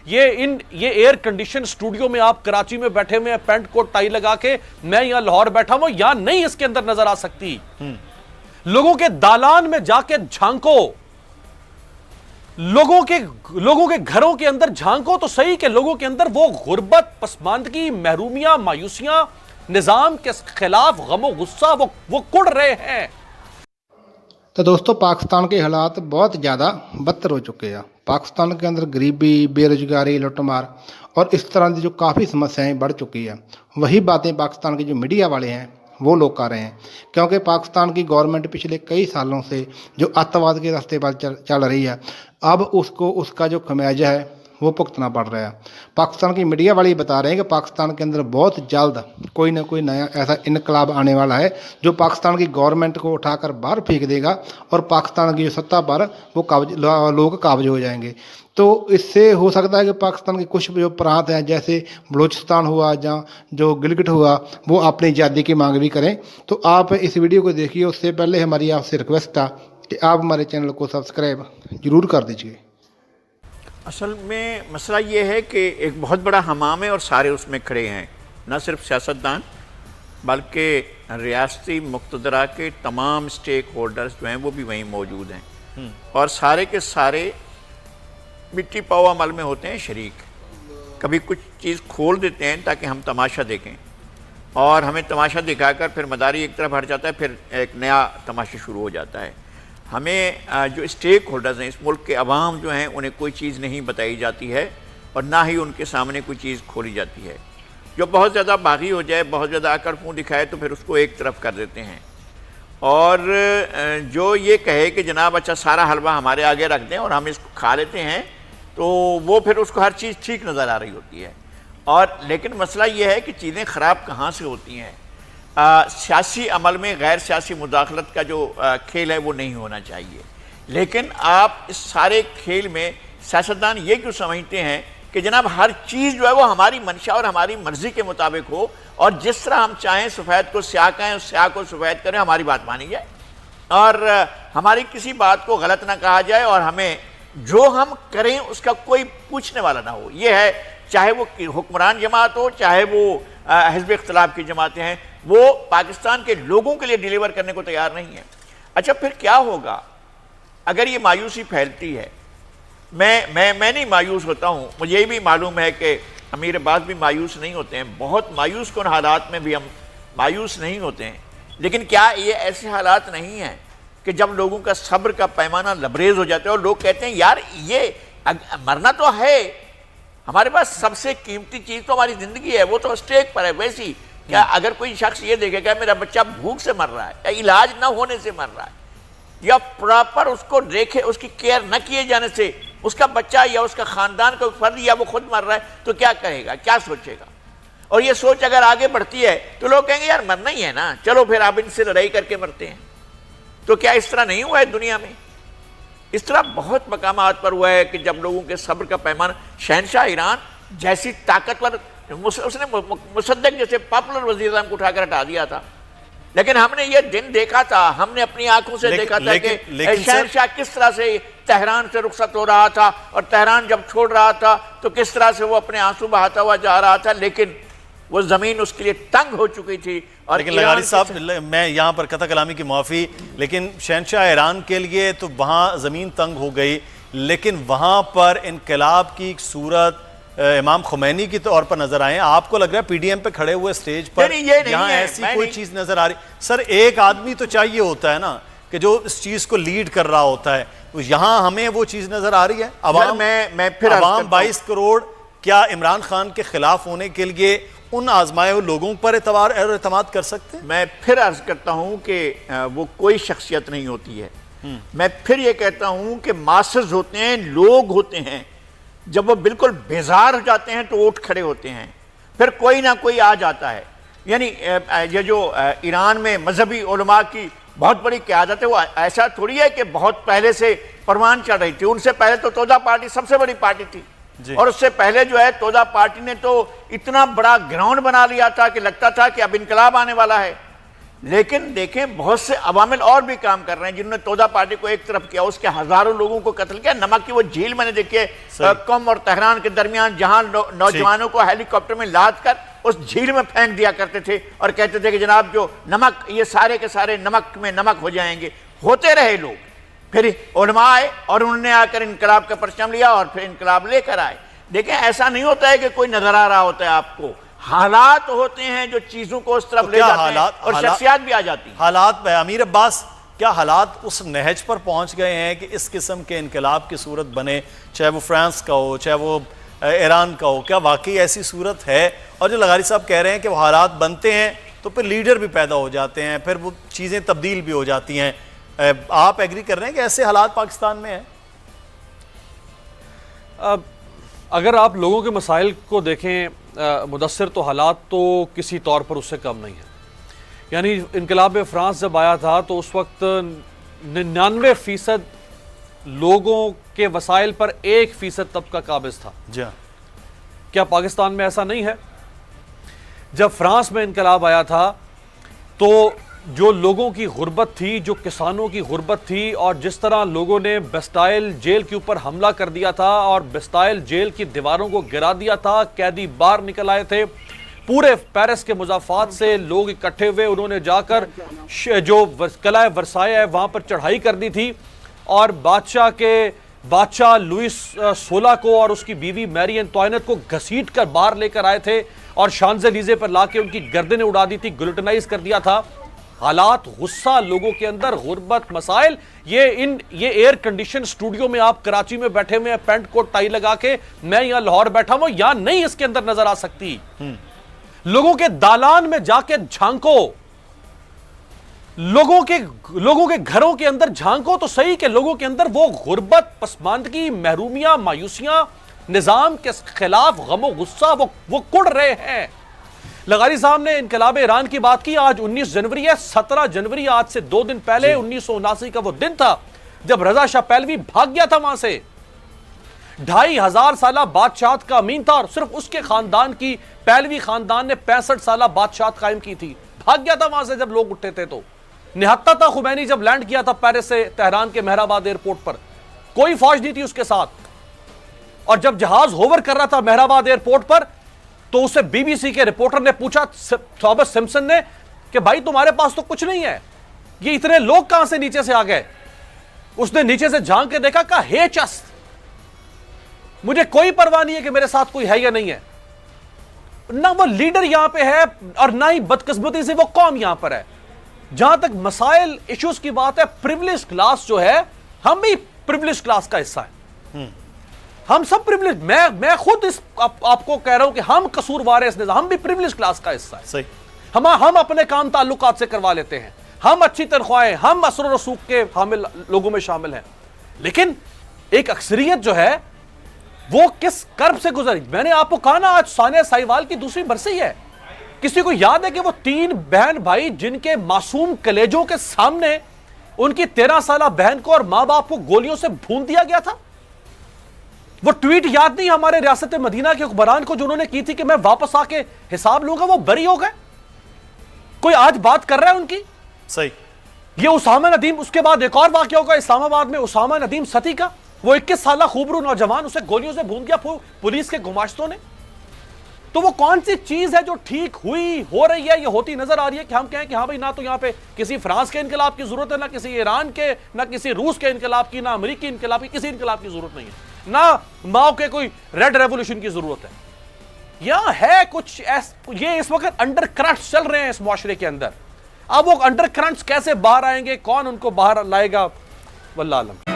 ये air condition studio में आप कराची में बैठे हुए हैं, पेंट कोट टाई लगा के, मैं यहां लाहौर बैठा हूं, यहां नहीं इसके अंदर नजर आ सकती। लोगों के दालान में जाके झांको, लोगों के घरों के अंदर झांको तो सही कि लोगों के अंदर वो गुर्बत, पसमानदगी, महरूमियां, मायूसियां, निजाम के खिलाफ गमो गुस्सा वो कुड़ रहे हैं। तो दोस्तों, पाकिस्तान के हालात बहुत ज़्यादा बदतर हो चुके हैं। पाकिस्तान के अंदर गरीबी, बेरोजगारी, लुटमार और इस तरह की जो काफ़ी समस्याएं बढ़ चुकी है। वही बातें पाकिस्तान के जो मीडिया वाले हैं वो लोग कर रहे हैं, क्योंकि पाकिस्तान की गवर्नमेंट पिछले कई सालों से जो अत्याचार के रास्ते पर चल रही है, अब उसका जो खमियाजा है वो भुगतना पड़ रहा है। पाकिस्तान की मीडिया वाले बता रहे हैं कि पाकिस्तान के अंदर बहुत जल्द कोई ना कोई नया ऐसा इनकलाब आने वाला है जो पाकिस्तान की गवर्नमेंट को उठाकर बाहर फेंक देगा और पाकिस्तान की जो सत्ता पर वो लोग काबिज हो जाएंगे। तो इससे हो सकता है कि पाकिस्तान के कुछ जो प्रांत हैं, जैसे बलूचिस्तान हुआ या जो गिलगिट हुआ, वो अपनी आज़ादी की मांग भी करें। तो आप इस वीडियो को देखिए। उससे पहले हमारी आपसे रिक्वेस्ट था कि आप हमारे चैनल को सब्सक्राइब ज़रूर कर दीजिए। असल में मसला ये है कि एक बहुत बड़ा हमाम है और सारे उसमें खड़े हैं, न सिर्फ सियासतदान बल्कि रियासती मुक़्तदरा के तमाम स्टेक होल्डर्स जो हैं वो भी वहीं मौजूद हैं और सारे के सारे मिट्टी पाव अमल में होते हैं शरीक। कभी कुछ चीज़ खोल देते हैं ताकि हम तमाशा देखें और हमें तमाशा दिखाकर फिर मदारी एक तरफ हट जाता है, फिर एक नया तमाशा शुरू हो जाता है। हमें जो स्टेक होल्डर्स हैं, इस मुल्क के अवाम जो हैं, उन्हें कोई चीज़ नहीं बताई जाती है और ना ही उनके सामने कोई चीज़ खोली जाती है। जो बहुत ज़्यादा बागी हो जाए, बहुत ज़्यादा आकर मुँह दिखाए तो फिर उसको एक तरफ कर देते हैं और जो ये कहे कि जनाब अच्छा सारा हलवा हमारे आगे रख दें और हम इसको खा लेते हैं, तो वो फिर उसको हर चीज़ ठीक नज़र आ रही होती है। और लेकिन मसला ये है कि चीज़ें ख़राब कहाँ से होती हैं। सियासी अमल में गैर सियासी मुदाखलत का जो खेल है वो नहीं होना चाहिए, लेकिन आप इस सारे खेल में सियासतदान ये क्यों समझते हैं कि जनाब हर चीज़ जो है वो हमारी मंशा और हमारी मर्ज़ी के मुताबिक हो और जिस तरह हम चाहें सफ़ेद को स्याह कहें और स्याह को सफ़ेद करें, हमारी बात मानी जाए और हमारी किसी बात को गलत ना कहा जाए और हमें जो हम करें उसका कोई पूछने वाला ना हो। ये है, चाहे वो हुक्मरान जमात हो, चाहे वो हिज़्ब इख्तिलाफ की जमातें हैं, वो पाकिस्तान के लोगों के लिए डिलीवर करने को तैयार नहीं है। अच्छा, फिर क्या होगा अगर ये मायूसी फैलती है? मैं नहीं मायूस होता हूँ, मुझे ये भी मालूम है कि अमीर अब्बास भी मायूस नहीं होते हैं, बहुत मायूस कौन हालात में भी हम मायूस नहीं होते हैं। लेकिन क्या ये ऐसे हालात नहीं हैं कि जब लोगों का सब्र का पैमाना लबरेज हो जाता है और लोग कहते हैं यार ये मरना तो है, हमारे पास सबसे कीमती चीज़ तो हमारी ज़िंदगी है, वो तो स्टेक पर है। वैसी क्या अगर कोई शख्स ये देखेगा मेरा बच्चा भूख से मर रहा है या इलाज ना होने से मर रहा है या प्रॉपर उसको देखे, उसकी केयर न किए जाने से उसका बच्चा या उसका ख़ानदान का फर्द या वो खुद मर रहा है, तो क्या कहेगा, क्या सोचेगा? और ये सोच अगर आगे बढ़ती है तो लोग कहेंगे यार मरना ही है ना, चलो फिर आप इनसे लड़ाई करके मरते हैं। तो क्या इस तरह नहीं हुआ है दुनिया में? इस तरह बहुत मकामात पर हुआ है कि जब लोगों के सब्र का पैमाना, शहनशाह ईरान जैसी ताकतवर, उसने मुसद्दक जैसे पॉपुलर वज़ीर आज़म को उठाकर हटा दिया था, लेकिन हमने ये दिन देखा था, हमने अपनी आंखों से देखा था कि शहनशाह किस तरह से तेहरान से रुखसत हो रहा था और तेहरान जब छोड़ रहा था तो किस तरह से वो अपने आंसू बहाता हुआ जा रहा था, लेकिन वो ज़मीन उसके लिए तंग हो चुकी थी। और लेकिन लगारी साहब, मैं यहाँ पर कथा कलामी की माफ़ी, लेकिन शहनशाह ईरान के लिए तो वहाँ ज़मीन तंग हो गई, लेकिन वहाँ पर इनकलाब की एक सूरत इमाम खुमैनी की तौर पर नजर आए। आपको लग रहा है पीडीएम पे खड़े हुए स्टेज पर यहाँ ऐसी कोई चीज़ नजर आ रही? सर, एक आदमी तो चाहिए होता है ना कि जो इस चीज़ को लीड कर रहा होता है, तो यहाँ हमें वो चीज़ नजर आ रही है। अवाम 22 करोड़ क्या इमरान खान के खिलाफ होने के लिए उन आजमाए हुए लोगों पर एतमाद कर सकते हैं? मैं फिर अर्ज करता हूं कि वो कोई शख्सियत नहीं होती है। मैं फिर ये कहता हूं कि मासेस होते हैं, लोग होते हैं, जब वो बिल्कुल बेजार हो जाते हैं तो उठ खड़े होते हैं, फिर कोई ना कोई आ जाता है। यानी ये जो ईरान में मजहबी उलमा की बहुत बड़ी क़यादत है, वो ऐसा थोड़ी है कि बहुत पहले से परवान चढ़ रही थी। उनसे पहले तो तोदा पार्टी सबसे बड़ी पार्टी थी और उससे पहले जो है तोदा पार्टी ने तो इतना बड़ा ग्राउंड बना लिया था कि लगता था कि अब इनकलाब आने वाला है। लेकिन देखें बहुत से अवामिल और भी काम कर रहे हैं जिन्होंने तोदा पार्टी को एक तरफ किया, उसके हजारों लोगों को कत्ल किया। नमक की वो झील मैंने देखी है कम और तेहरान के दरमियान, जहां नौजवानों को हेलीकॉप्टर में लाद कर उस झील में फेंक दिया करते थे और कहते थे कि जनाब जो नमक, ये सारे के सारे नमक में नमक हो जाएंगे। होते रहे लोग, फिर उलमा आए और उन्होंने आकर इनकलाब का परचम लिया और फिर इनकलाब लेकर आए। देखें ऐसा नहीं होता है कि कोई नजर आ रहा होता है आपको, हालात होते हैं जो चीजों को उस तरफ ले जाते हैं और शख्सियात भी आ जाती हैं। हालात, अमीर अब्बास, क्या हालात उस नहज पर पहुंच गए हैं कि इस किस्म के इनकलाब की सूरत बने, चाहे वो फ्रांस का हो, चाहे वो ईरान का हो? क्या वाकई ऐसी सूरत है? और जो लगारी साहब कह रहे हैं कि वो हालात बनते हैं तो फिर लीडर भी पैदा हो जाते हैं, फिर वो चीज़ें तब्दील भी हो जाती हैं, आप एग्री कर रहे हैं कि ऐसे हालात पाकिस्तान में हैं? अगर आप लोगों के मसाइल को देखें मुदस्सिर, तो हालात तो किसी तौर पर उससे कम नहीं है। यानी इनकलाब फ्रांस जब आया था तो उस वक्त 99% लोगों के वसाइल पर 1% तबका काबिज था। जी हाँ। क्या पाकिस्तान में ऐसा नहीं है? जब फ्रांस में इनकलाब आया था तो जो लोगों की गुर्बत थी, जो किसानों की गुर्बत थी, और जिस तरह लोगों ने बेस्टाइल जेल के ऊपर हमला कर दिया था और बेस्टाइल जेल की दीवारों को गिरा दिया था, कैदी बाहर निकल आए थे, पूरे पेरिस के मुजाफात से लोग इकट्ठे हुए, उन्होंने जाकर जो किला वर्साय है वहाँ पर चढ़ाई कर दी थी और बादशाह लुइस 16 को और उसकी बीवी मैरी एंटोइनेट को घसीट कर बाहर लेकर आए थे और शांज़ेलीज़े पर लाके उनकी गर्दनें उड़ा दी थी, गिलोटिनाइज कर दिया था। हालात, गुस्सा लोगों के अंदर, गुर्बत, मसाइल, ये एयर कंडीशन स्टूडियो में आप कराची में बैठे हुए हैं पैंट कोट टाई लगा के, मैं यहां लाहौर बैठा हूं, यहां नहीं इसके अंदर नजर आ सकती। लोगों के दालान में जाके झांको, लोगों के घरों के अंदर झांको तो सही कि लोगों के अंदर वो गुर्बत, पसमानदगी, महरूमियां, मायूसियां, निजाम के खिलाफ गमो गुस्सा वो कुड़ रहे हैं। लगारी साहब ने इनकलाब ईरान की बात की। आज 19 जनवरी है, 17 जनवरी आज से 2 दिन पहले 1979 का वो दिन था जब रजा शाह पहलवी भाग गया था वहां से। 2500 साल बादशाहत का अमीन था और सिर्फ उसके खानदान की, पहलवी खानदान ने 65 साल बादशाहत कायम की थी। भाग गया था वहां से जब लोग उठे थे। तो निहत्ता था खुमैनी जब लैंड किया था पेरिस से तेहरान के मेहराबाद एयरपोर्ट पर, कोई फौज नहीं थी उसके साथ। और जब जहाज होवर कर रहा था मेहराबाद एयरपोर्ट पर तो उसे बीबीसी के रिपोर्टर ने पूछा, थॉमस सिम्पसन ने, कि भाई तुम्हारे पास तो कुछ नहीं है, ये इतने लोग कहां से नीचे से आ गए? उसने नीचे से झांक के देखा, कहा हे चस्त, मुझे कोई परवाह नहीं है कि मेरे साथ कोई है या नहीं है। ना वो लीडर यहां पे है और ना ही बदकिस्मती से वो कौम यहां पर है। जहां तक मसाइल, इश्यूज की बात है, प्रिविलेज क्लास जो है, हम भी प्रिविलेज क्लास का हिस्सा है। हम सब प्रिविलेज, मैं खुद आपको कह रहा हूं कि हम कसूरवार है इस निज़ाम, हम भी प्रिविलेज क्लास का हिस्सा है। सही। हम अपने काम ताल्लुकात से करवा लेते हैं, हम अच्छी तनख्वाहें, हम असर और रसूख के हामिल लोगों में शामिल हैं। लेकिन एक अक्सरियत जो है वो किस कर्ब से गुजरी। मैंने आपको कहा ना, आज सानिया साहिवाल की दूसरी बरसी है। किसी को याद है कि वो 3 बहन भाई जिनके मासूम कलेजों के सामने उनकी 13 साल बहन को और मां बाप को गोलियों से भून दिया गया था? वो ट्वीट याद नहीं हमारे रियासत मदीना के हुक्मरान को जो उन्होंने की थी कि मैं वापस आके हिसाब लूंगा? वो बरी हो गए। कोई आज बात कर रहा है उनकी? सही। ये उसामा नदीम, उसके बाद एक और वाकया होगा इस्लामाबाद में, उसामा नदीम सती का, वो 21 साल खूबरू नौजवान, उसे गोलियों से भून दिया पुलिस के गुमाश्तों ने। तो वो कौन सी चीज है जो ठीक हुई, हो रही है, ये होती नजर आ रही है कि हम कहें कि हाँ भाई, ना तो यहाँ पे किसी फ्रांस के इनकलाब की जरूरत है, ना किसी ईरान के, ना किसी रूस के इनकलाब की, ना अमेरिकी इनकलाब की, किसी इनकलाब की जरूरत नहीं है, ना माओ के कोई रेड रेवोल्यूशन की जरूरत है। यह है कुछ ये इस वक्त अंडर करंट्स चल रहे हैं इस मुआशरे के अंदर। अब वो अंडर करंट्स कैसे बाहर आएंगे, कौन उनको बाहर लाएगा, वल्लाह आलम।